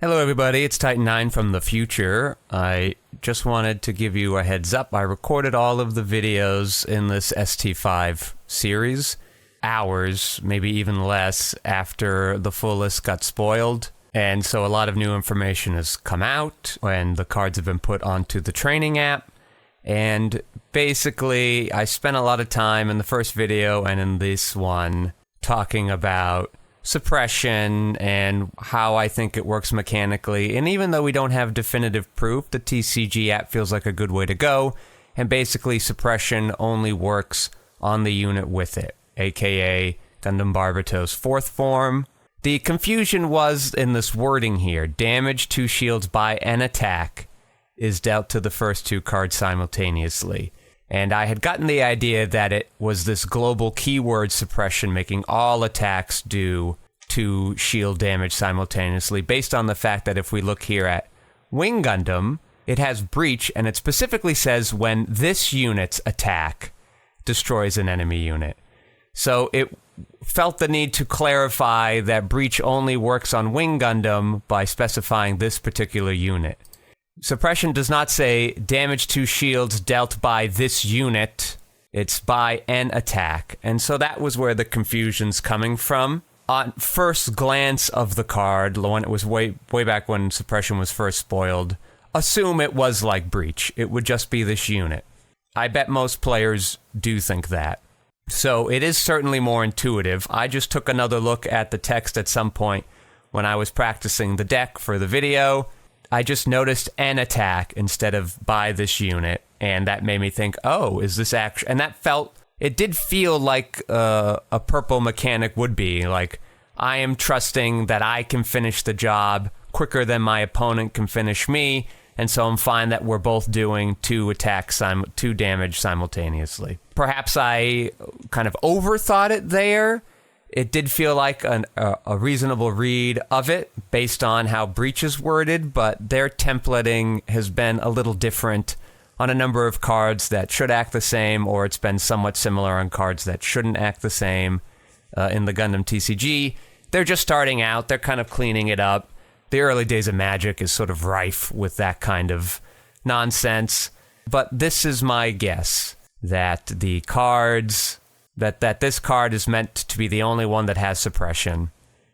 Hello everybody, it's Titan9 from the future. I just wanted to give you a heads up. I recorded all of the videos in this ST5 series, hours, maybe even less, after the full list got spoiled. And so a lot of new information has come out, and the cards have been put onto the training app. And basically, I spent a lot of time in the first video and in this one talking about suppression and how I think it works mechanically. And even though we don't have definitive proof, the TCG app feels like a good way to go. And basically, suppression only works on the unit with it, aka Gundam Barbatos's fourth form. The confusion was in this wording here: damage to shields by an attack is dealt to the first two cards simultaneously. And I had gotten the idea that it was this global keyword suppression making all attacks do to shield damage simultaneously, based on the fact that if we look here at Wing Gundam, it has breach, and it specifically says when this unit's attack destroys an enemy unit. So it felt the need to clarify that breach only works on Wing Gundam by specifying this particular unit. Suppression does not say damage to shields dealt by this unit. It's by an attack. And so that was where the confusion's coming from. On first glance of the card, when it was way back when suppression was first spoiled, assume it was like breach. It would just be this unit. I bet most players do think that. So it is certainly more intuitive. I just took another look at the text at some point when I was practicing the deck for the video. I just noticed an attack instead of by this unit, and that made me think, oh, is this actually... And that felt... It did feel like a purple mechanic would be. Like, I am trusting that I can finish the job quicker than my opponent can finish me, and so I'm fine that we're both doing two damage simultaneously. Perhaps I kind of overthought it there. It did feel like a reasonable read of it based on how breach is worded, but their templating has been a little different on a number of cards that should act the same, or it's been somewhat similar on cards that shouldn't act the same in the Gundam TCG. They're just starting out. They're kind of cleaning it up. The early days of Magic is sort of rife with that kind of nonsense. But this is my guess, that the cards... That this card is meant to be the only one that has suppression,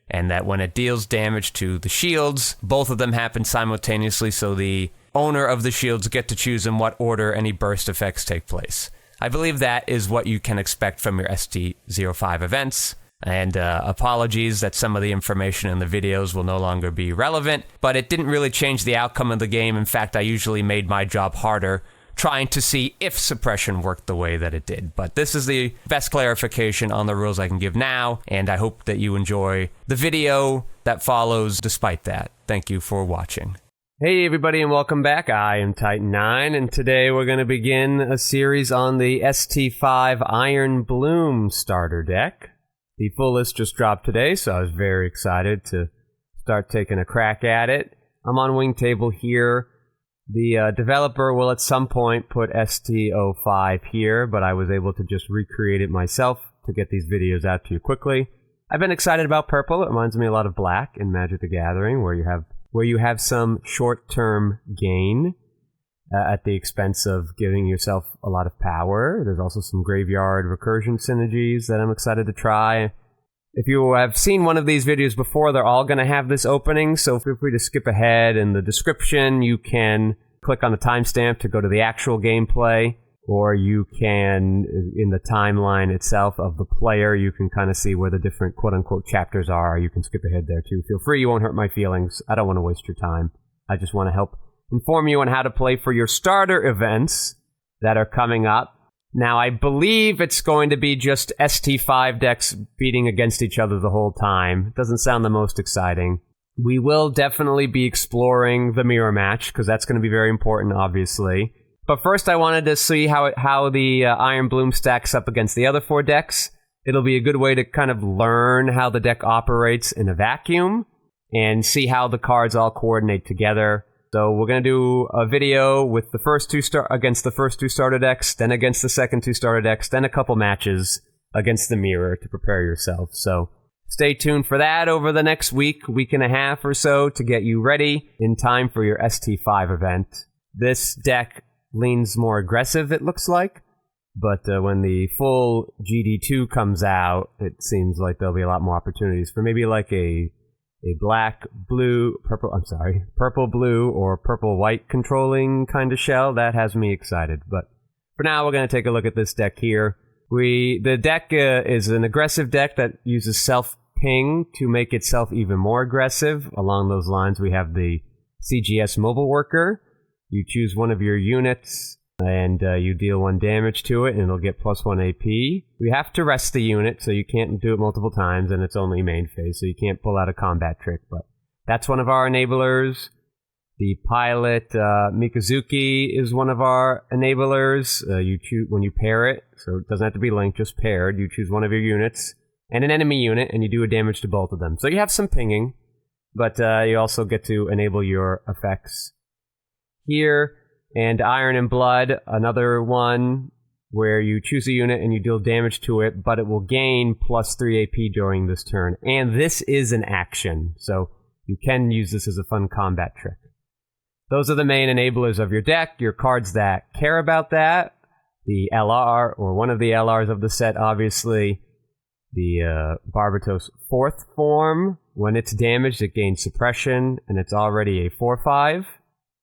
and that when it deals damage to the shields, both of them happen simultaneously, so the owner of the shields get to choose in what order any burst effects take place. I believe that is what you can expect from your ST05 events, and apologies that some of the information in the videos will no longer be relevant, but it didn't really change the outcome of the game. In fact, I usually made my job harder trying to see if suppression worked the way that it did. But this is the best clarification on the rules I can give now, and I hope that you enjoy the video that follows despite that. Thank you for watching. Hey everybody, and welcome back. I am Titan9, and today we're going to begin a series on the ST5 Iron Bloom starter deck. The full list just dropped today, so I was very excited to start taking a crack at it. I'm on Wing Table here. The developer will at some point put ST05 here, but I was able to just recreate it myself to get these videos out to you quickly. I've been excited about purple. It reminds me a lot of black in Magic the Gathering, where you have some short-term gain at the expense of giving yourself a lot of power. There's also some graveyard recursion synergies that I'm excited to try. If you have seen one of these videos before, they're all going to have this opening, so feel free to skip ahead. In the description, you can click on the timestamp to go to the actual gameplay, or you can, in the timeline itself of the player, you can kind of see where the different quote-unquote chapters are. You can skip ahead there, too. Feel free, you won't hurt my feelings. I don't want to waste your time. I just want to help inform you on how to play for your starter events that are coming up. Now, I believe it's going to be just ST5 decks beating against each other the whole time. Doesn't sound the most exciting. We will definitely be exploring the mirror match, because that's going to be very important, obviously. But first, I wanted to see how the Iron Bloom stacks up against the other four decks. It'll be a good way to kind of learn how the deck operates in a vacuum, and see how the cards all coordinate together. So we're going to do a video with the first two against the first two starter decks, then against the second two starter decks, then a couple matches against the mirror to prepare yourself. So Stay tuned for that over the next week and a half or so to get you ready in time for your ST5 event. This deck leans more aggressive, it looks like, but when the full GD2 comes out, it seems like there'll be a lot more opportunities for maybe like a purple-blue or purple-white controlling kind of shell. That has me excited. But for now, we're going to take a look at this deck here. The deck is an aggressive deck that uses self-ping to make itself even more aggressive. Along those lines, we have the CGS Mobile Worker. You choose one of your units, and you deal 1 damage to it, and it'll get +1 AP. We have to rest the unit, so you can't do it multiple times, and it's only main phase, so you can't pull out a combat trick, but that's one of our enablers. The pilot Mikazuki is one of our enablers. You choose when you pair it, so it doesn't have to be linked, just paired. You choose one of your units and an enemy unit, and you do a damage to both of them. So you have some pinging, but you also get to enable your effects here. And Iron and Blood, another one where you choose a unit and you deal damage to it, but it will gain +3 AP during this turn. And this is an action, so you can use this as a fun combat trick. Those are the main enablers of your deck, your cards that care about that. The LR, or one of the LRs of the set, obviously. The Barbatos 4th form. When it's damaged, it gains suppression, and it's already a 4/5.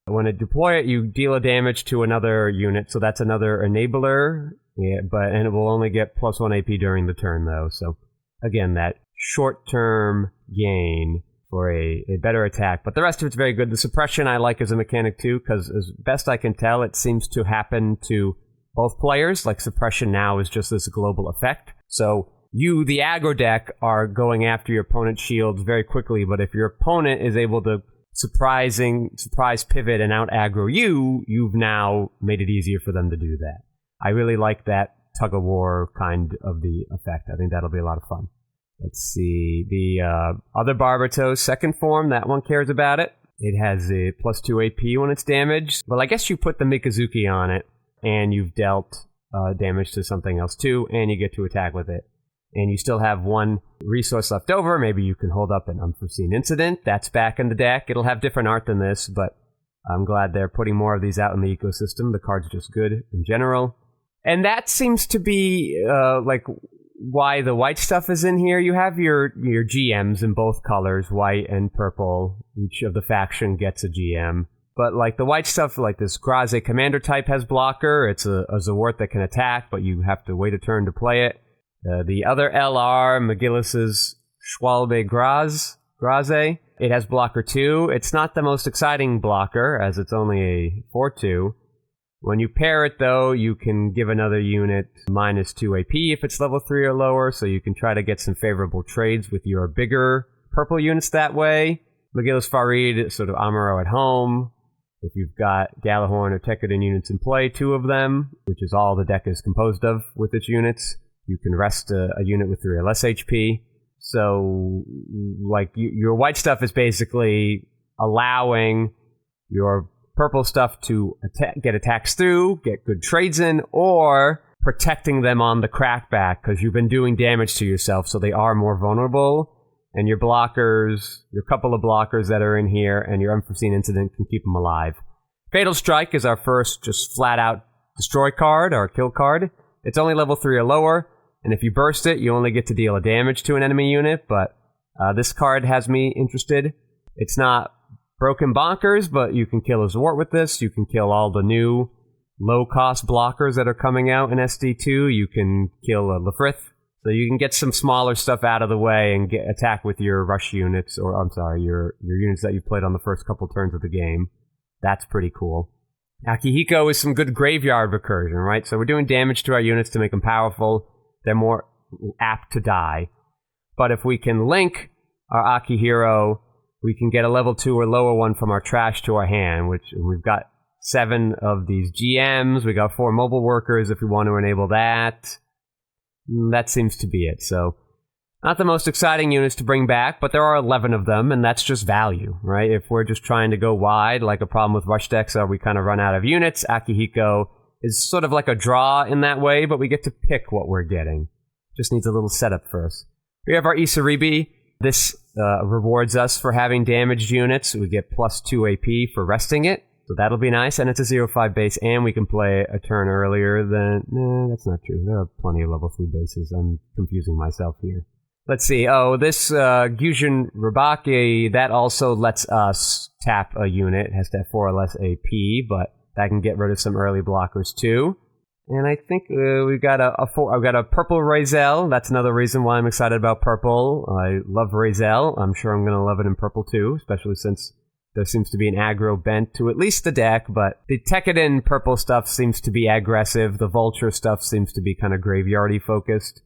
When you deploy it, you deal a damage to another unit, so that's another enabler, and it will only get +1 AP during the turn, though. So, again, that short-term gain for a better attack. But the rest of it's very good. The suppression I like as a mechanic, too, because as best I can tell, it seems to happen to both players. Like, suppression now is just this global effect. So, you, the aggro deck, are going after your opponent's shields very quickly, but if your opponent is able to surprise pivot and out aggro you've now made it easier for them to do that. I really like that tug of war kind of the effect. I think that'll be a lot of fun. Let's see, the other Barbatos 2nd form, that one cares about it. It has a +2 AP when it's damaged. Well, I guess you put the Mikazuki on it, and you've dealt damage to something else too, and you get to attack with it. And you still have 1 resource left over. Maybe you can hold up an unforeseen incident. That's back in the deck. It'll have different art than this, but I'm glad they're putting more of these out in the ecosystem. The card's just good in general. And that seems to be like why the white stuff is in here. You have your GMs in both colors, white and purple. Each of the faction gets a GM. But like the white stuff, like this Graze commander type has blocker. It's a Zawart that can attack, but you have to wait a turn to play it. The other LR, McGillis's Schwalbe Graze, it has blocker 2. It's not the most exciting blocker, as it's only a 4/2. When you pair it, though, you can give another unit -2 AP if it's level 3 or lower, so you can try to get some favorable trades with your bigger purple units that way. McGillis Farid, sort of Amuro at home. If you've got Galahorn or Tekkadan units in play, 2 of them, which is all the deck is composed of with its units, you can rest a unit with 3 or less HP. So, like, your white stuff is basically allowing your purple stuff to get attacks through, get good trades in, or protecting them on the crackback, because you've been doing damage to yourself, so they are more vulnerable. And your blockers, your couple of blockers that are in here, and your unforeseen incident can keep them alive. Fatal Strike is our first just flat-out destroy card, or kill card. It's only level 3 or lower. And if you burst it, you only get to deal a damage to an enemy unit, but this card has me interested. It's not broken bonkers, but you can kill a Zwart with this. You can kill all the new low-cost blockers that are coming out in SD2. You can kill a Lefrith. So you can get some smaller stuff out of the way and attack with your rush units, or I'm sorry, your units that you played on the first couple turns of the game. That's pretty cool. Akihiko is some good graveyard recursion, right? So we're doing damage to our units to make them powerful. They're more apt to die. But if we can link our Akihiro, we can get a level 2 or lower one from our trash to our hand, which we've got 7 of these GMs. We got 4 mobile workers if we want to enable that. That seems to be it. So, not the most exciting units to bring back, but there are 11 of them, and that's just value, right? If we're just trying to go wide, like a problem with rush decks, we kind of run out of units, Akihiko is sort of like a draw in that way, but we get to pick what we're getting. Just needs a little setup first. We have our Isaribi. This rewards us for having damaged units. We get +2 AP for resting it, so that'll be nice. And it's a 0/5 base, and we can play a turn earlier than... No, that's not true. There are plenty of level 3 bases. I'm confusing myself here. Let's see. Oh, this Gyujin Ribake, that also lets us tap a unit. It has to have 4 or less AP, but that can get rid of some early blockers too. And I think I've got a purple Razel. That's another reason why I'm excited about purple. I love Razel. I'm sure I'm going to love it in purple too, especially since there seems to be an aggro bent to at least the deck, but the Tekkadan purple stuff seems to be aggressive. The Vulture stuff seems to be kind of graveyardy focused.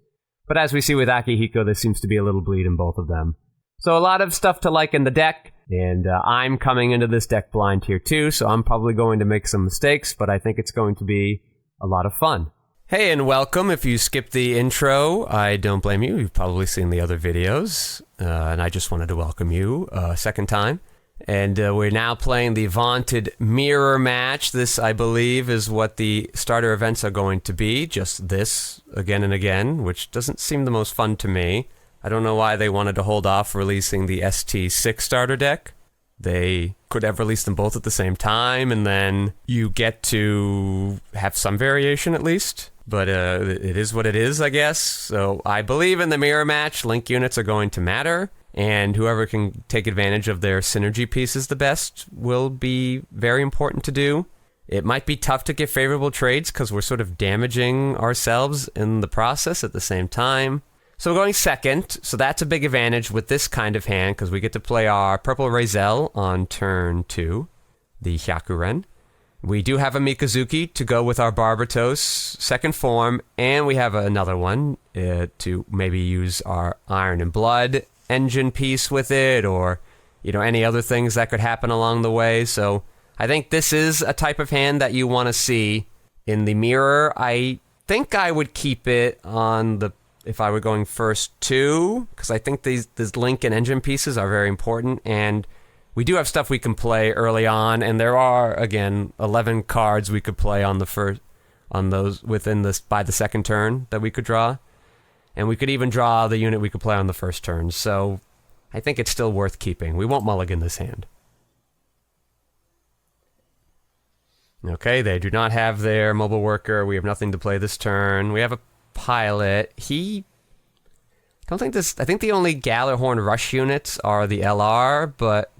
But as we see with Akihiko, there seems to be a little bleed in both of them. So a lot of stuff to like in the deck, and I'm coming into this deck blind here too, so I'm probably going to make some mistakes, but I think it's going to be a lot of fun. Hey, and welcome. If you skipped the intro, I don't blame you. You've probably seen the other videos, and I just wanted to welcome you a second time. And we're now playing the vaunted mirror match. This, I believe, is what the starter events are going to be. Just this, again and again, which doesn't seem the most fun to me. I don't know why they wanted to hold off releasing the ST6 starter deck. They could have released them both at the same time, and then you get to have some variation at least. But it is what it is, I guess. So I believe in the mirror match, link units are going to matter. And whoever can take advantage of their synergy pieces the best will be very important to do. It might be tough to get favorable trades because we're sort of damaging ourselves in the process at the same time. So we're going second, so that's a big advantage with this kind of hand because we get to play our purple Razel on turn 2, the Hyakuren. We do have a Mikazuki to go with our Barbatos second form, and we have another one to maybe use our Iron and Blood engine piece with it, or any other things that could happen along the way. So I think this is a type of hand that you want to see in the mirror. I think I would keep it on the if I were going first too, because I think these link and engine pieces are very important, and we do have stuff we can play early on, and there are again 11 cards we could play on those within this by the second turn that we could draw. And we could even draw the unit we could play on the first turn. So I think it's still worth keeping. We won't mulligan this hand. Okay, they do not have their mobile worker. We have nothing to play this turn. We have a pilot. I think the only Gallarhorn Rush units are the LR, but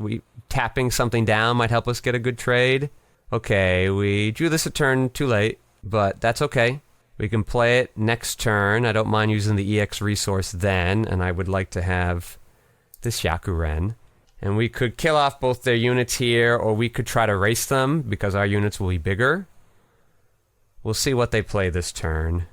tapping something down might help us get a good trade. Okay, we drew this a turn too late, but that's okay. We can play it next turn. I don't mind using the EX resource then, and I would like to have this Hyakuren. And we could kill off both their units here, or we could try to race them, because our units will be bigger. We'll see what they play this turn.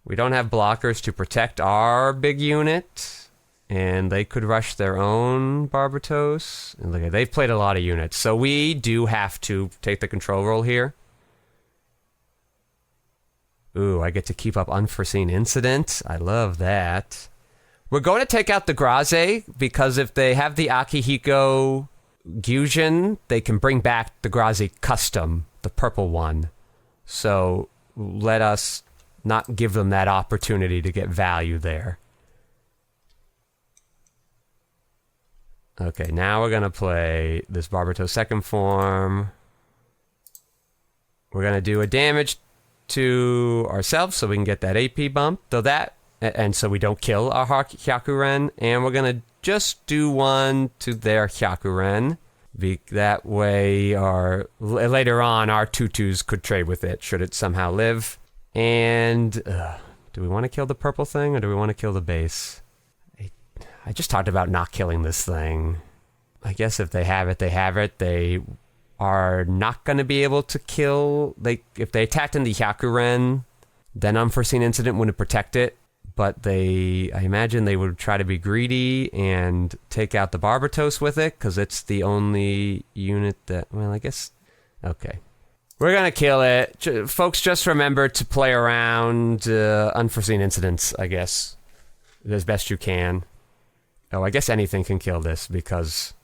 We don't have blockers to protect our big unit. And they could rush their own Barbatos. And look, they've played a lot of units. So we do have to take the control role here. Ooh, I get to keep up Unforeseen Incident. I love that. We're going to take out the Graze, because if they have the Akihiko Gyujin, they can bring back the Graze Custom, the purple one. So let us not give them that opportunity to get value there. Okay, now we're going to play this Barbatos second form. We're going to do a damage to ourselves so we can get that AP bump. And so we don't kill our Hyakuren. And we're going to just do one to their Hyakuren. That way, later on, our 2/2s could trade with it, should it somehow live. And do we want to kill the purple thing, or do we want to kill the base? I just talked about not killing this thing. I guess if they have it, they have it. They are not going to be able to kill... If they attacked in the Hyakuren, then Unforeseen Incident wouldn't protect it. But I imagine they would try to be greedy and take out the Barbatos with it, because it's the only unit that... Well, I guess... Okay. We're going to kill it. Folks, just remember to play around Unforeseen Incidents, I guess, as best you can. Oh, I guess anything can kill this, because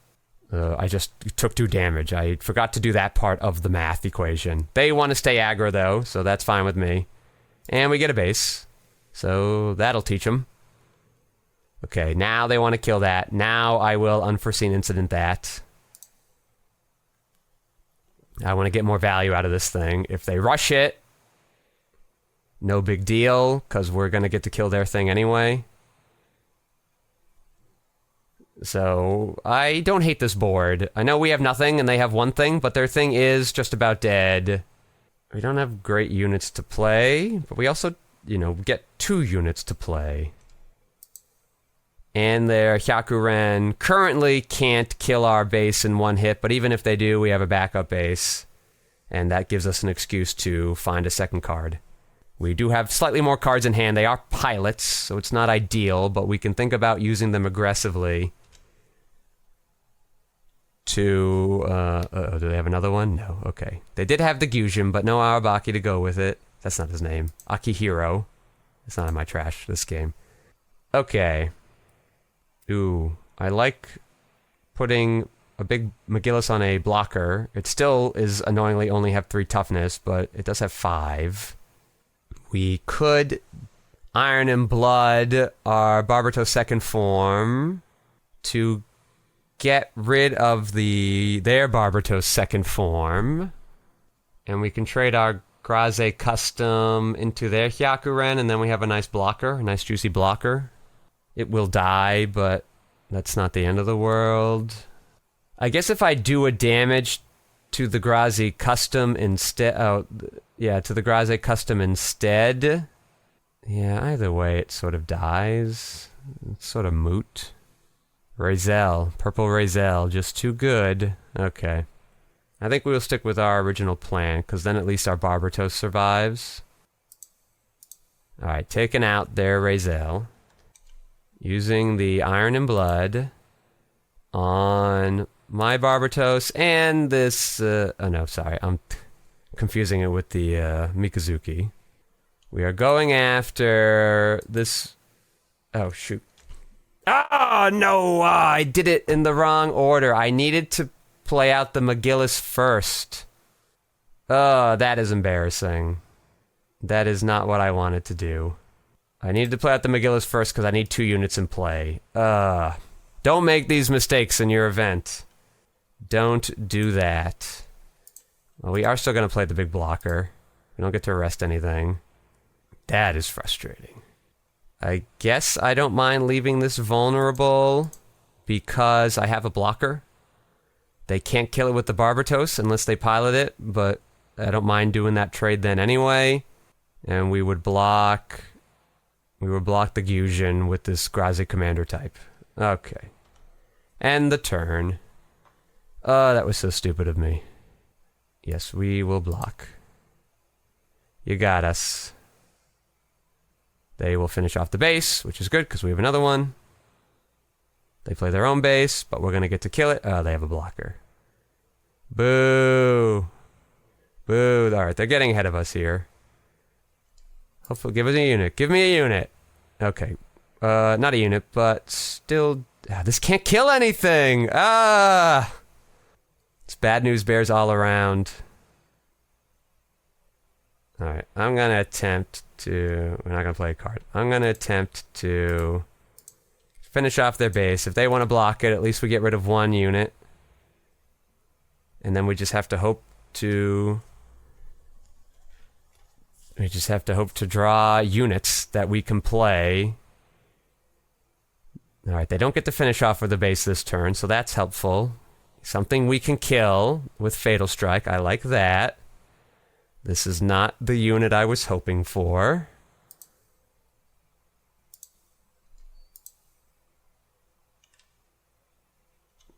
I just took 2 damage. I forgot to do that part of the math equation. They want to stay aggro, though, so that's fine with me. And we get a base. So that'll teach them. Okay, now they want to kill that. Now I will unforeseen incident that. I want to get more value out of this thing. If they rush it, no big deal, because we're going to get to kill their thing anyway. So, I don't hate this board. I know we have nothing and they have one thing, but their thing is just about dead. We don't have great units to play, but we also, you know, get 2 units to play. And their Hyakuren currently can't kill our base in one hit, but even if they do, we have a backup base. And that gives us an excuse to find a second card. We do have slightly more cards in hand. They are pilots, so it's not ideal, but we can think about using them aggressively. To, do they have another one? No, okay. They did have the Gyujin, but no Arabaki to go with it. That's not his name. Akihiro. It's not in my trash, this game. Okay. Ooh, I like putting a big McGillis on a blocker. It still is annoyingly only have 3 toughness, but it does have 5. We could Iron and Blood our Barbatos second form to get rid of their Barbatos second form. And we can trade our Graze custom into their Hyakuren, and then we have a nice blocker, a nice juicy blocker. It will die, but that's not the end of the world. I guess if I do a damage to the Graze custom instead... Oh, yeah, to the Graze custom instead. Yeah, either way, it sort of dies. It's sort of moot. Razel. Purple Razel. Just too good. Okay. I think we will stick with our original plan, because then at least our Barbatos survives. Alright, taking out their Razel. Using the Iron and Blood on my Barbatos and this... oh no, sorry. I'm confusing it with the Mikazuki. We are going after this... Oh, shoot. Oh, no! I did it in the wrong order. I needed to play out the McGillis first. Oh, that is embarrassing. That is not what I wanted to do. I needed to play out the McGillis first because I need 2 units in play. Don't make these mistakes in your event. Don't do that. Well, we are still going to play the big blocker. We don't get to arrest anything. That is frustrating. I guess I don't mind leaving this vulnerable because I have a blocker. They can't kill it with the Barbatos unless they pilot it, but I don't mind doing that trade then anyway. And we would block the Gyujin with this Graze Commander type. Okay. End the turn. Oh, that was so stupid of me. Yes, we will block. You got us. They will finish off the base, which is good because we have another one. They play their own base, but we're going to get to kill it. Oh, they have a blocker. Boo. Boo. Alright, they're getting ahead of us here. Hopefully, give us a unit. Give me a unit. Okay. Not a unit, but still... this can't kill anything! It's bad news bears all around. Alright, I'm going to attempt to... We're not going to play a card. I'm going to attempt to finish off their base. If they want to block it, at least we get rid of 1 unit. And then we just have to hope to... We just have to hope to draw units that we can play. Alright, they don't get to finish off with the base this turn, so that's helpful. Something we can kill with Fatal Strike. I like that. This is not the unit I was hoping for.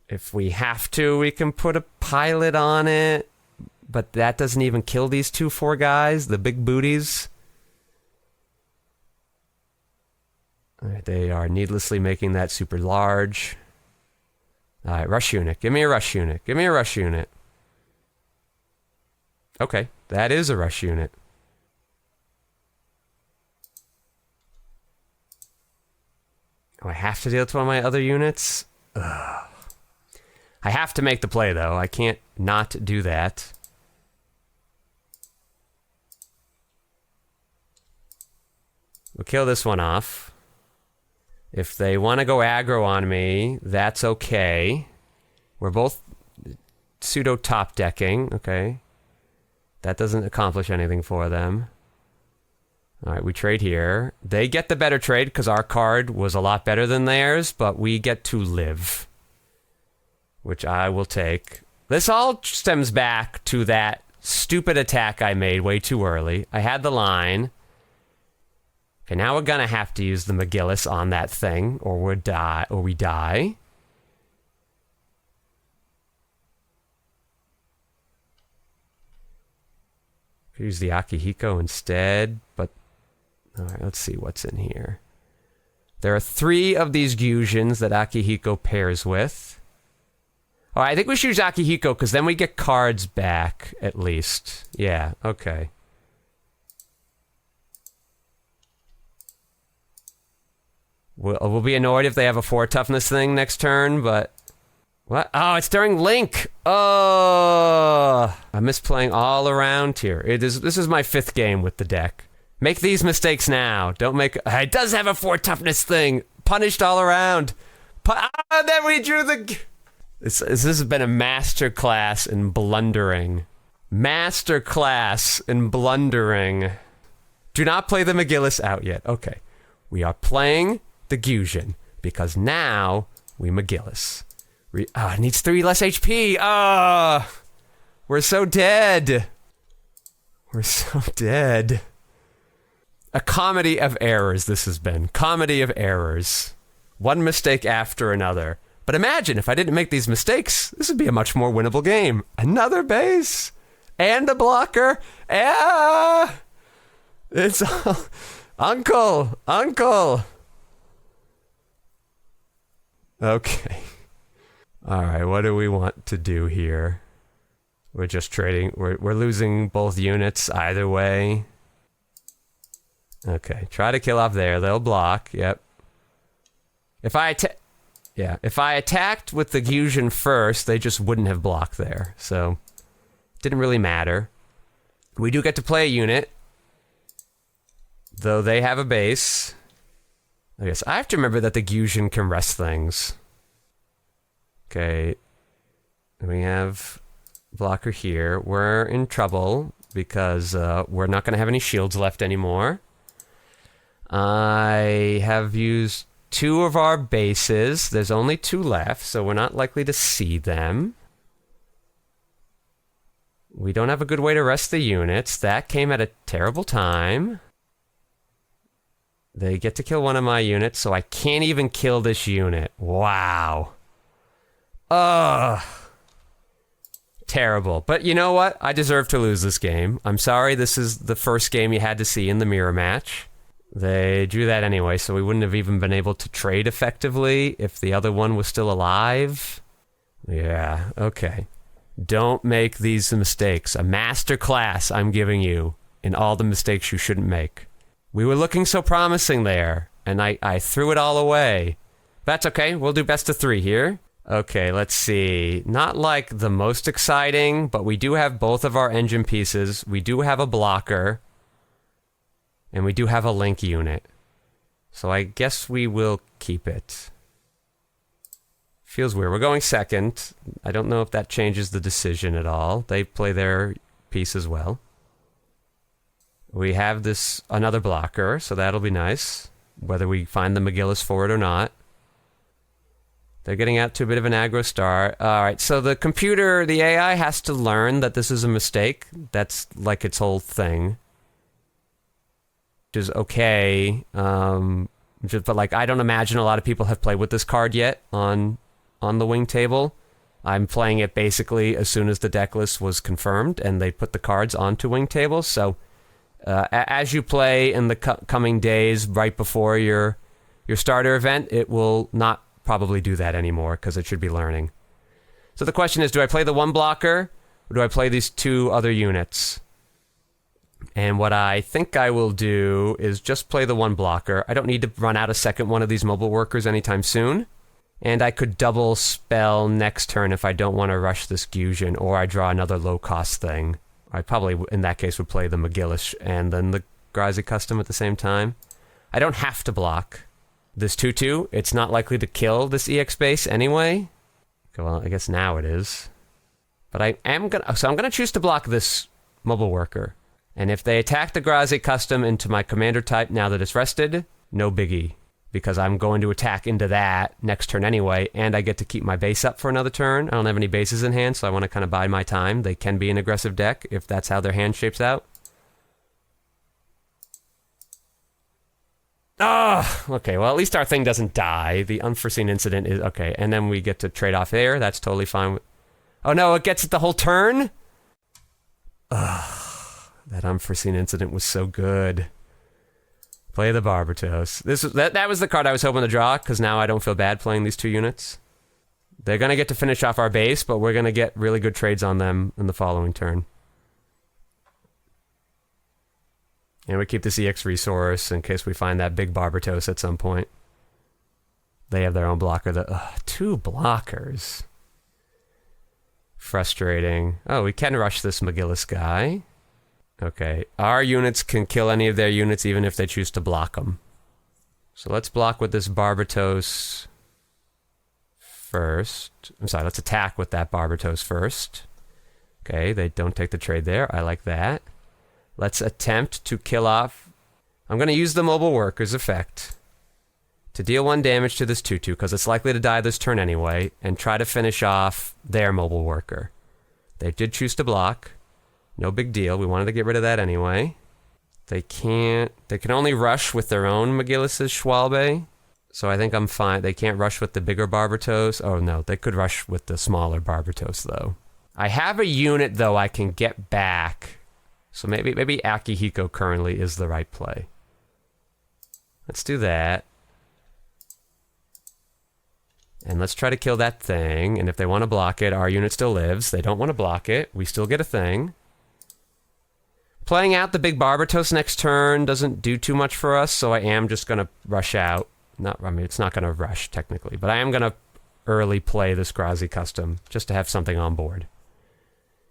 If we have to, we can put a pilot on it. But that doesn't even kill these 2/4 guys, the big booties. Alright, they are needlessly making that super large. Alright, rush unit. Give me a rush unit. Give me a rush unit. Okay, that is a rush unit. Oh, I have to deal with one of my other units? Ugh. I have to make the play, though. I can't not do that. We'll kill this one off. If they want to go aggro on me, that's okay. We're both pseudo top decking. Okay. That doesn't accomplish anything for them. All right, we trade here. They get the better trade because our card was a lot better than theirs, but we get to live, which I will take. This all stems back to that stupid attack I made way too early. I had the line. Okay, now we're gonna have to use the McGillis on that thing, or we die. Use the Akihiko instead, but all right, let's see what's in here. There are 3 of these Gyujins that Akihiko pairs with. Oh, I think we should use Akihiko because then we get cards back at least. Yeah, okay. We'll be annoyed if they have a 4 toughness thing next turn, but... What? Oh, it's during Link! Oh! I'm misplaying all around here. This is my 5th game with the deck. Make these mistakes now. Don't make... It does have a 4 toughness thing! Punished all around! Then we drew the... This has been a master class in blundering. Master class in blundering. Do not play the McGillis out yet. Okay. We are playing the Gyujin, because now we McGillis. It needs 3 less HP. We're so dead. We're so dead. A comedy of errors this has been. Comedy of errors. One mistake after another. But imagine if I didn't make these mistakes, this would be a much more winnable game. Another base. And a blocker. It's all... Uncle! Okay. Alright, what do we want to do here? We're just trading. We're losing both units either way. Okay, try to kill off there. They'll block. Yep. If I attacked with the Gyujin first, they just wouldn't have blocked there. So, didn't really matter. We do get to play a unit. Though they have a base. I guess I have to remember that the Gyujin can rest things. Okay. We have blocker here. We're in trouble because we're not going to have any shields left anymore. I have used 2 of our bases. There's only 2 left, so we're not likely to see them. We don't have a good way to rest the units. That came at a terrible time. They get to kill one of my units, so I can't even kill this unit. Wow. Ugh. Terrible. But you know what? I deserve to lose this game. I'm sorry this is the first game you had to see in the mirror match. They drew that anyway, so we wouldn't have even been able to trade effectively if the other one was still alive. Yeah, okay. Don't make these mistakes. A master class I'm giving you in all the mistakes you shouldn't make. We were looking so promising there, and I threw it all away. That's okay, we'll do best of 3 here. Okay, let's see. Not like the most exciting, but we do have both of our engine pieces. We do have a blocker. And we do have a link unit. So I guess we will keep it. Feels weird. We're going second. I don't know if that changes the decision at all. They play their piece as well. We have this another blocker, so that'll be nice. Whether we find the McGillis for it or not. They're getting out to a bit of an aggro start. Alright, so the computer, the AI has to learn that this is a mistake. That's like its whole thing. Which is okay. But like, I don't imagine a lot of people have played with this card yet on the wing table. I'm playing it basically as soon as the deck list was confirmed and they put the cards onto wing tables. So as you play in the coming days right before your starter event, it will not probably do that anymore because it should be learning. So the question is, do I play the one blocker or do I play these 2 other units? And what I think I will do is just play the one blocker. I don't need to run out a second one of these mobile workers anytime soon. And I could double spell next turn if I don't want to rush this Gyujin, or I draw another low-cost thing. I probably, in that case, would play the McGillis and then the Grazi Custom at the same time. I don't have to block this 2/2. It's not likely to kill this EX base anyway. Okay, well, I guess now it is. But I am gonna, so I'm gonna choose to block this mobile worker. And if they attack the Grazi custom into my commander type now that it's rested, no biggie. Because I'm going to attack into that next turn anyway, and I get to keep my base up for another turn. I don't have any bases in hand, so I want to kind of bide my time. They can be an aggressive deck if that's how their hand shapes out. Oh, okay, well, at least our thing doesn't die. The unforeseen incident is... Okay, and then we get to trade off there. That's totally fine. Oh, no, it gets it the whole turn? Ugh, that unforeseen incident was so good. Play the Barbatos. That was the card I was hoping to draw, because now I don't feel bad playing these 2 units. They're going to get to finish off our base, but we're going to get really good trades on them in the following turn. And we keep this EX resource in case we find that big Barbatos at some point. They have their own blocker. 2 blockers. Frustrating. Oh, we can rush this McGillis guy. Okay, our units can kill any of their units even if they choose to block them. So let's block with this Barbatos first. I'm sorry, let's attack with that Barbatos first. Okay, they don't take the trade there. I like that. Let's attempt to kill off... I'm going to use the Mobile Workers effect to deal 1 damage to this 2/2, because it's likely to die this turn anyway, and try to finish off their Mobile Worker. They did choose to block. No big deal. We wanted to get rid of that anyway. They can't... They can only rush with their own McGillis' Schwalbe, so I think I'm fine. They can't rush with the bigger Barbatos. Oh, no. They could rush with the smaller Barbatos, though. I have a unit, though, I can get back. So maybe Akihiko currently is the right play. Let's do that. And let's try to kill that thing. And if they want to block it, our unit still lives. They don't want to block it. We still get a thing. Playing out the big Barbatos next turn doesn't do too much for us, so I am just going to rush out. I mean, it's not going to rush, technically. But I am going to early play this Grazi custom, just to have something on board.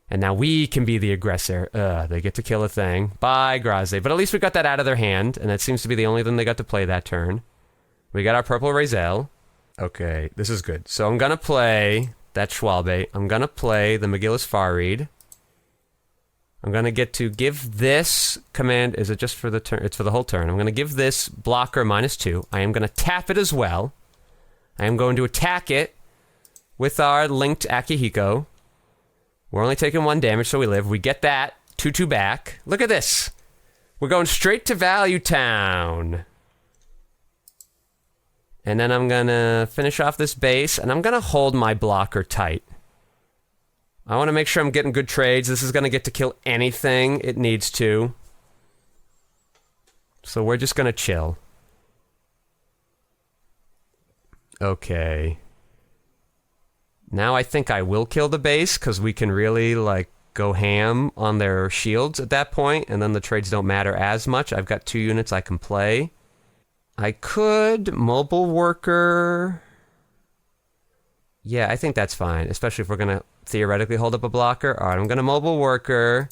And now we can be the aggressor. They get to kill a thing. Bye, Grazi. But at least we got that out of their hand, and that seems to be the only thing they got to play that turn. We got our purple Razel. Okay, this is good. So I'm going to play that Schwalbe. I'm going to play the McGillis Farid. I'm going to get to give this command... Is it just for the turn? It's for the whole turn. I'm going to give this blocker -2. I am going to tap it as well. I am going to attack it with our linked Akihiko. We're only taking 1 damage, so we live. We get that 2/2 back. Look at this. We're going straight to Value Town. And then I'm going to finish off this base, and I'm going to hold my blocker tight. I want to make sure I'm getting good trades. This is going to get to kill anything it needs to. So we're just going to chill. Okay. Now I think I will kill the base, because we can really, like, go ham on their shields at that point, and then the trades don't matter as much. I've got 2 units I can play. I could Mobile Worker... Yeah, I think that's fine, especially if we're going to theoretically hold up a blocker. All right, I'm going to Mobile Worker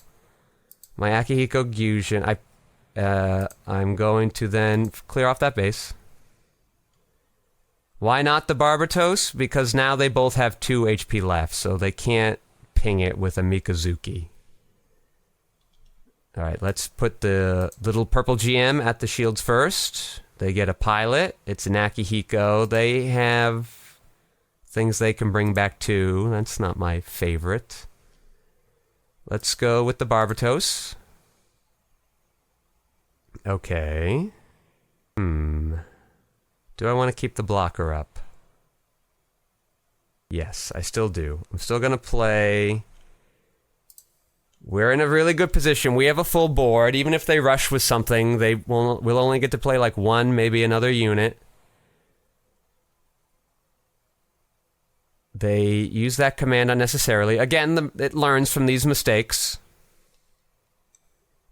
my Akihiko Gyujin. I'm going to then clear off that base. Why not the Barbatos? Because now they both have 2 HP left, so they can't ping it with a Mikazuki. All right, let's put the little purple GM at the shields first. They get a pilot. It's an Akihiko. They have things they can bring back too. That's not my favorite. Let's go with the Barbatos. Okay. Do I want to keep the blocker up? Yes, I still do. I'm still going to play... We're in a really good position. We have a full board. Even if they rush with something, we'll only get to play like 1, maybe another unit. They use that command unnecessarily. Again, it learns from these mistakes.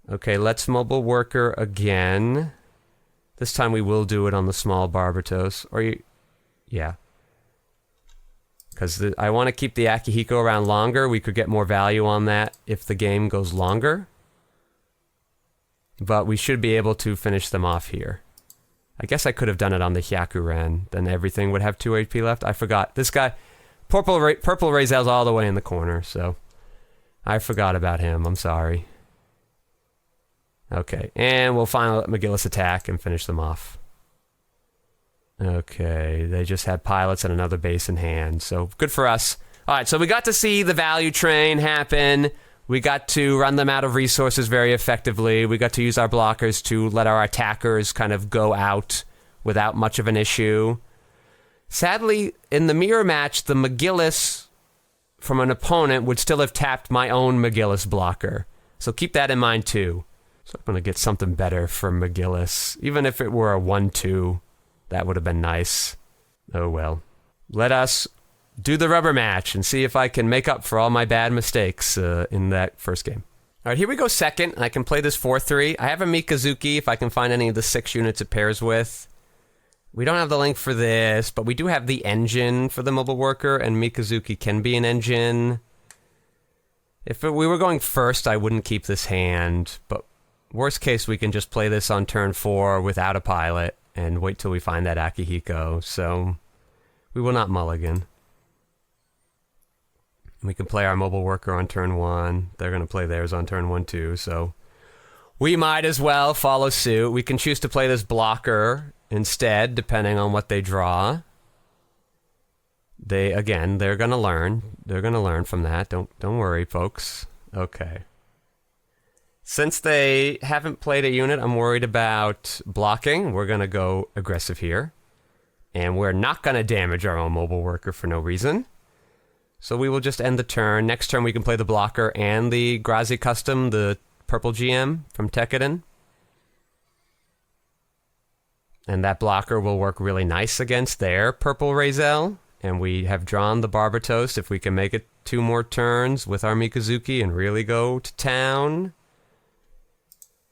Okay, let's Mobile Worker again. This time we will do it on the small Barbatos. Yeah. Because I want to keep the Akihiko around longer. We could get more value on that if the game goes longer. But we should be able to finish them off here. I guess I could have done it on the Hyakuren. Then everything would have 2 HP left. I forgot. This guy, Purple Razel's all the way in the corner, so I forgot about him. I'm sorry. Okay, and we'll finally let McGillis attack and finish them off. Okay, they just had pilots and another base in hand, so good for us. All right, so we got to see the value train happen. We got to run them out of resources very effectively. We got to use our blockers to let our attackers kind of go out without much of an issue. Sadly, in the mirror match, the McGillis from an opponent would still have tapped my own McGillis blocker. So keep that in mind too. So I'm going to get something better for McGillis. Even if it were a 1-2, that would have been nice. Oh well. Let us do the rubber match and see if I can make up for all my bad mistakes in that first game. All right, here we go second. I can play this 4-3. I have a Mikazuki if I can find any of the 6 units it pairs with. We don't have the link for this, but we do have the engine for the mobile worker, and Mikazuki can be an engine. If we were going first, I wouldn't keep this hand, but worst case, we can just play this on turn 4 without a pilot and wait till we find that Akihiko, so we will not mulligan. We can play our mobile worker on turn 1. They're going to play theirs on turn 1 too, so we might as well follow suit. We can choose to play this blocker instead, depending on what they draw. They're going to learn. They're going to learn from that. Don't worry, folks. Okay. Since they haven't played a unit I'm worried about blocking, we're going to go aggressive here. And we're not going to damage our own mobile worker for no reason. So we will just end the turn. Next turn we can play the blocker and the Grazi Custom, the purple GM from Tekkadan. And that blocker will work really nice against their purple Razel. And we have drawn the Barbatos if we can make it 2 more turns with our Mikazuki and really go to town.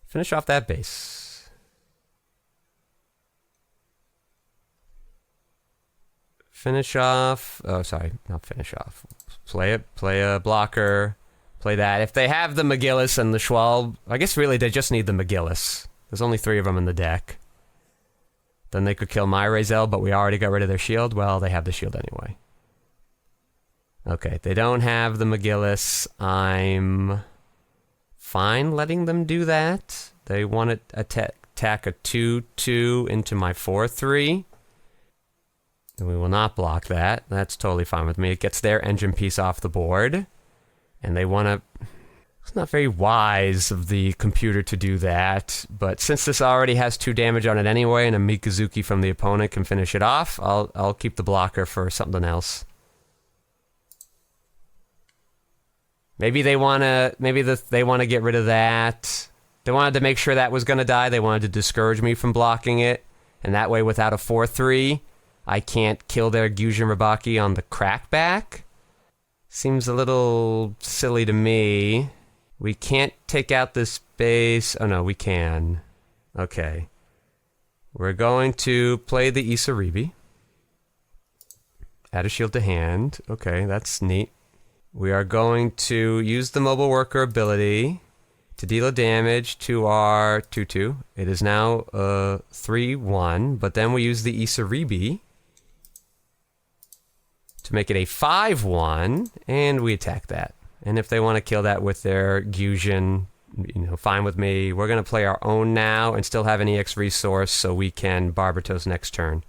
Finish off that base. Finish off. Oh, sorry, not finish off. Play a blocker. Play that. If they have the McGillis and the Schwalb, I guess really they just need the McGillis. There's only 3 of them in the deck. Then they could kill my Razel, but we already got rid of their shield. Well, they have the shield anyway. Okay, they don't have the McGillis. I'm fine letting them do that. They want to attack a 2-2 into my 4-3. And we will not block that. That's totally fine with me. It gets their engine piece off the board. And they want to... It's not very wise of the computer to do that, but since this already has 2 damage on it anyway, and a Mikazuki from the opponent can finish it off, I'll keep the blocker for something else. Maybe they want to get rid of that. They wanted to make sure that was going to die. They wanted to discourage me from blocking it, and that way without a 4-3, I can't kill their Gyujin Rabaki on the crackback. Seems a little silly to me. We can't take out this base. Oh, no, we can. Okay. We're going to play the Isaribi. Add a shield to hand. Okay, that's neat. We are going to use the mobile worker ability to deal a damage to our 2-2. It is now 3-1, but then we use the Isaribi to make it a 5-1, and we attack that. And if they want to kill that with their Gyujin, fine with me. We're going to play our own now and still have an EX resource so we can Barbatos next turn.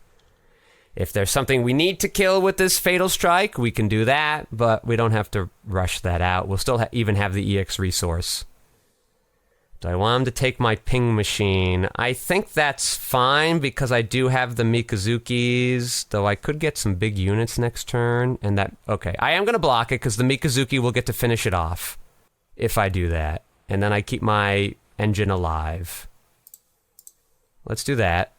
If there's something we need to kill with this Fatal Strike, we can do that, but we don't have to rush that out. We'll still even have the EX resource. Do I want him to take my ping machine? I think that's fine because I do have the Mikazukis, though I could get some big units next turn. And that, okay, I am going to block it because the Mikazuki will get to finish it off if I do that. And then I keep my engine alive. Let's do that.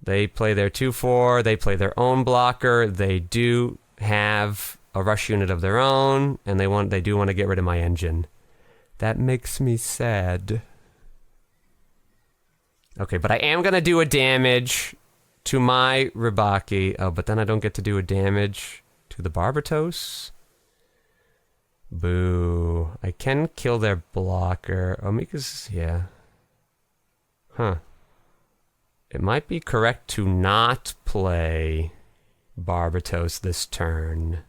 They play their 2-4, they play their own blocker, they do have a rush unit of their own, and they do want to get rid of my engine. That makes me sad. Okay, but I am going to do a damage to my Ribaki. Oh, but then I don't get to do a damage to the Barbatos. Boo. I can kill their blocker. Oh, Mika's, yeah. Huh. It might be correct to not play Barbatos this turn.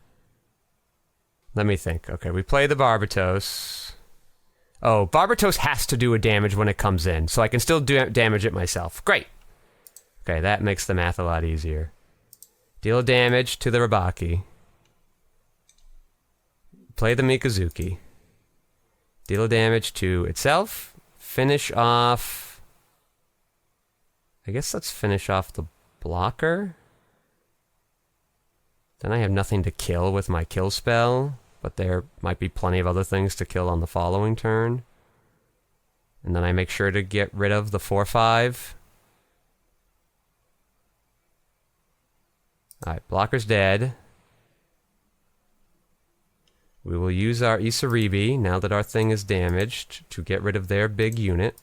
Let me think. Okay, we play the Barbatos. Oh, Barbatos has to do a damage when it comes in, so I can still do damage it myself. Great. Okay, that makes the math a lot easier. Deal damage to the Rabaki. Play the Mikazuki. Deal damage to itself. Finish off... I guess let's finish off the blocker. Then I have nothing to kill with my kill spell, but there might be plenty of other things to kill on the following turn. And then I make sure to get rid of the 4/5. Alright, blocker's dead. We will use our Isaribi, now that our thing is damaged, to get rid of their big unit.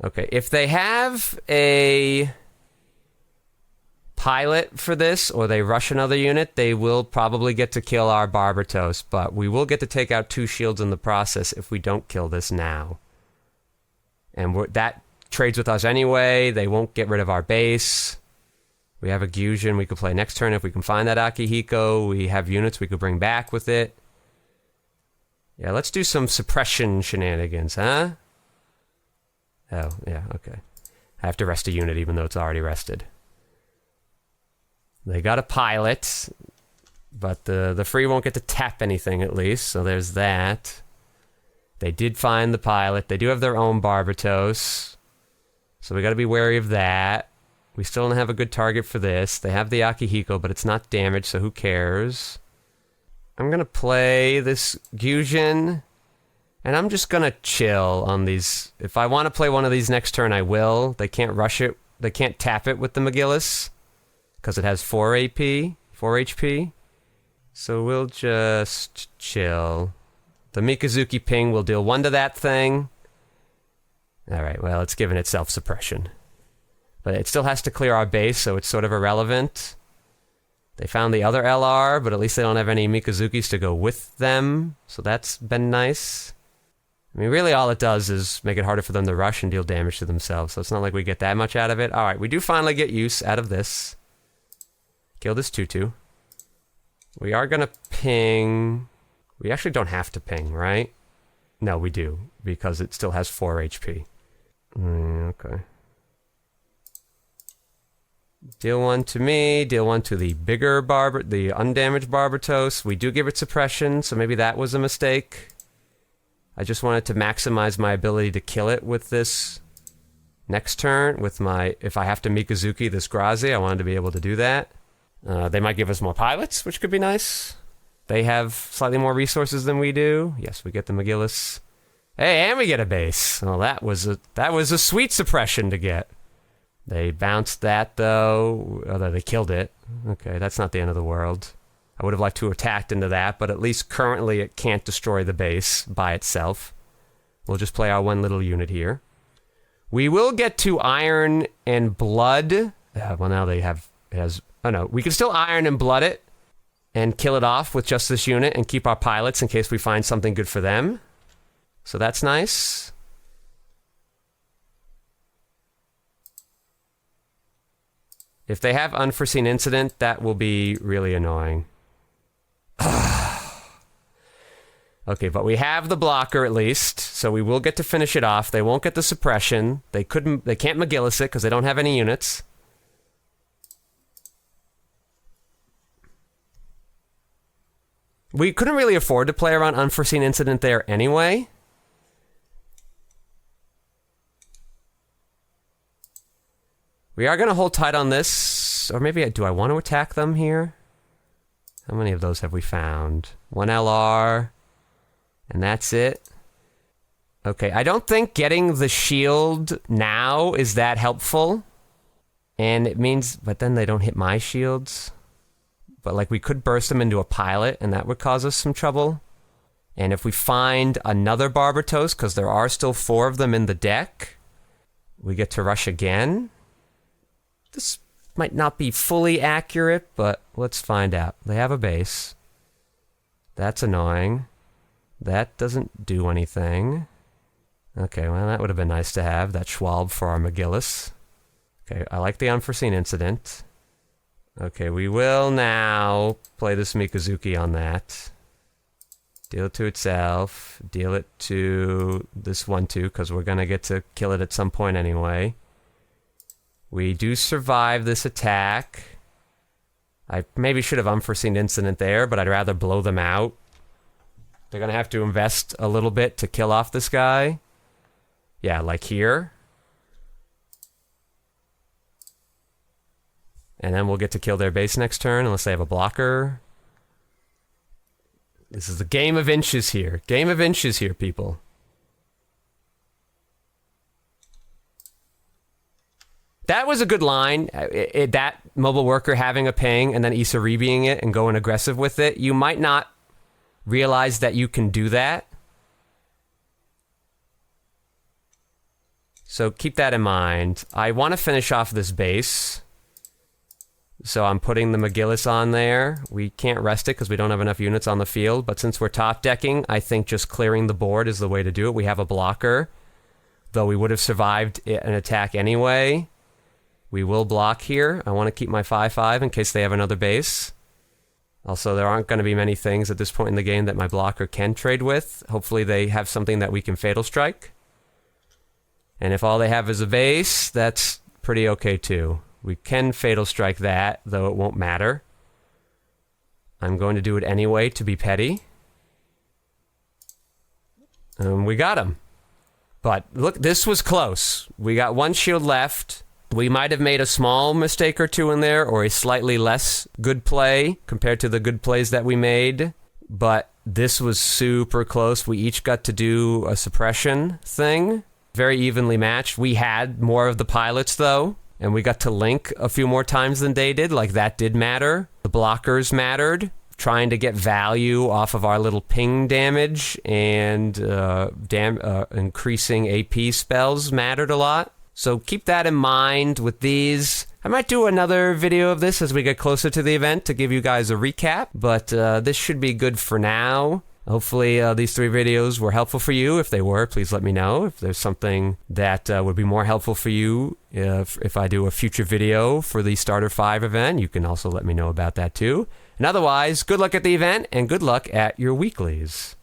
Okay, if they have a pilot for this, or they rush another unit, they will probably get to kill our Barbatos, but we will get to take out 2 shields in the process if we don't kill this now. And that trades with us anyway. They won't get rid of our base. We have a Gyujin we could play next turn if we can find that Akihiko. We have units we could bring back with it. Yeah, let's do some suppression shenanigans, huh? Oh, yeah, okay. I have to rest a unit even though it's already rested. They got a pilot, but the free won't get to tap anything at least, so there's that. They did find the pilot. They do have their own Barbatos, so we got to be wary of that. We still don't have a good target for this. They have the Akihiko, but it's not damaged, so who cares? I'm going to play this Gyujin, and I'm just going to chill on these. If I want to play one of these next turn, I will. They can't rush it. They can't tap it with the McGillis, because it has 4 AP, 4 HP. So we'll just chill. The Mikazuki ping will deal 1 to that thing. Alright, well, it's given itself suppression. But it still has to clear our base, so it's sort of irrelevant. They found the other LR, but at least they don't have any Mikazukis to go with them, so that's been nice. I mean, really all it does is make it harder for them to rush and deal damage to themselves, so it's not like we get that much out of it. Alright, we do finally get use out of this. Kill this Tutu. We are gonna ping... We actually don't have to ping, right? No, we do, because it still has 4 HP. Okay. Deal 1 to me, deal 1 to the bigger the undamaged Barbatos. We do give it suppression, so maybe that was a mistake. I just wanted to maximize my ability to kill it with this next turn, with my... If I have to Mikazuki this Grazi, I wanted to be able to do that. They might give us more pilots, which could be nice. They have slightly more resources than we do. Yes, we get the McGillis. Hey, and we get a base. Well, that was a sweet suppression to get. They bounced that, though. Although they killed it. Okay, that's not the end of the world. I would have liked to have attacked into that, but at least currently it can't destroy the base by itself. We'll just play our 1 little unit here. We will get to Iron and Blood. Well, now they have... It has... Oh, no. We can still Iron and Blood it and kill it off with just this unit and keep our pilots in case we find something good for them. So that's nice. If they have Unforeseen Incident, that will be really annoying. Okay, but we have the blocker at least, so we will get to finish it off. They won't get the suppression. They can't McGillis it because they don't have any units. We couldn't really afford to play around Unforeseen Incident there anyway. We are going to hold tight on this. Or maybe, do I want to attack them here? How many of those have we found? 1 LR. And that's it. Okay, I don't think getting the shield now is that helpful. And it means... But then they don't hit my shields. But, like, we could burst them into a pilot, and that would cause us some trouble. And if we find another Barbatos, because there are still 4 of them in the deck, we get to rush again. This might not be fully accurate, but let's find out. They have a base. That's annoying. That doesn't do anything. Okay, well, that would have been nice to have, that Schwalbe for our McGillis. Okay, I like the unforeseen incident. Okay, we will now play this Mikazuki on that. Deal it to itself. Deal it to this one too, because we're going to get to kill it at some point anyway. We do survive this attack. I maybe should have unforeseen incident there, but I'd rather blow them out. They're going to have to invest a little bit to kill off this guy. Yeah, like here. And then we'll get to kill their base next turn, unless they have a blocker. This is the game of inches here. Game of inches here, people. That was a good line. That mobile worker having a ping and then Isaribiing it and going aggressive with it. You might not realize that you can do that. So keep that in mind. I want to finish off this base. So I'm putting the McGillis on there. We can't rest it because we don't have enough units on the field. But since we're top decking, I think just clearing the board is the way to do it. We have a blocker. Though we would have survived an attack anyway. We will block here. I want to keep my 5/5 in case they have another base. Also, there aren't going to be many things at this point in the game that my blocker can trade with. Hopefully they have something that we can Fatal Strike. And if all they have is a base, that's pretty okay too. We can Fatal Strike that, though it won't matter. I'm going to do it anyway to be petty. We got him. But look, this was close. We got one shield left. We might have made a small mistake or two in there, or a slightly less good play compared to the good plays that we made. But this was super close. We each got to do a suppression thing. Very evenly matched. We had more of the pilots, though, and we got to link a few more times than they did. Like, that did matter. The blockers mattered. Trying to get value off of our little ping damage and increasing AP spells mattered a lot. So keep that in mind with these. I might do another video of this as we get closer to the event to give you guys a recap, but this should be good for now. Hopefully these 3 videos were helpful for you. If they were, please let me know. If there's something that would be more helpful for you, if I do a future video for the Starter 5 event, you can also let me know about that too. And otherwise, good luck at the event and good luck at your weeklies.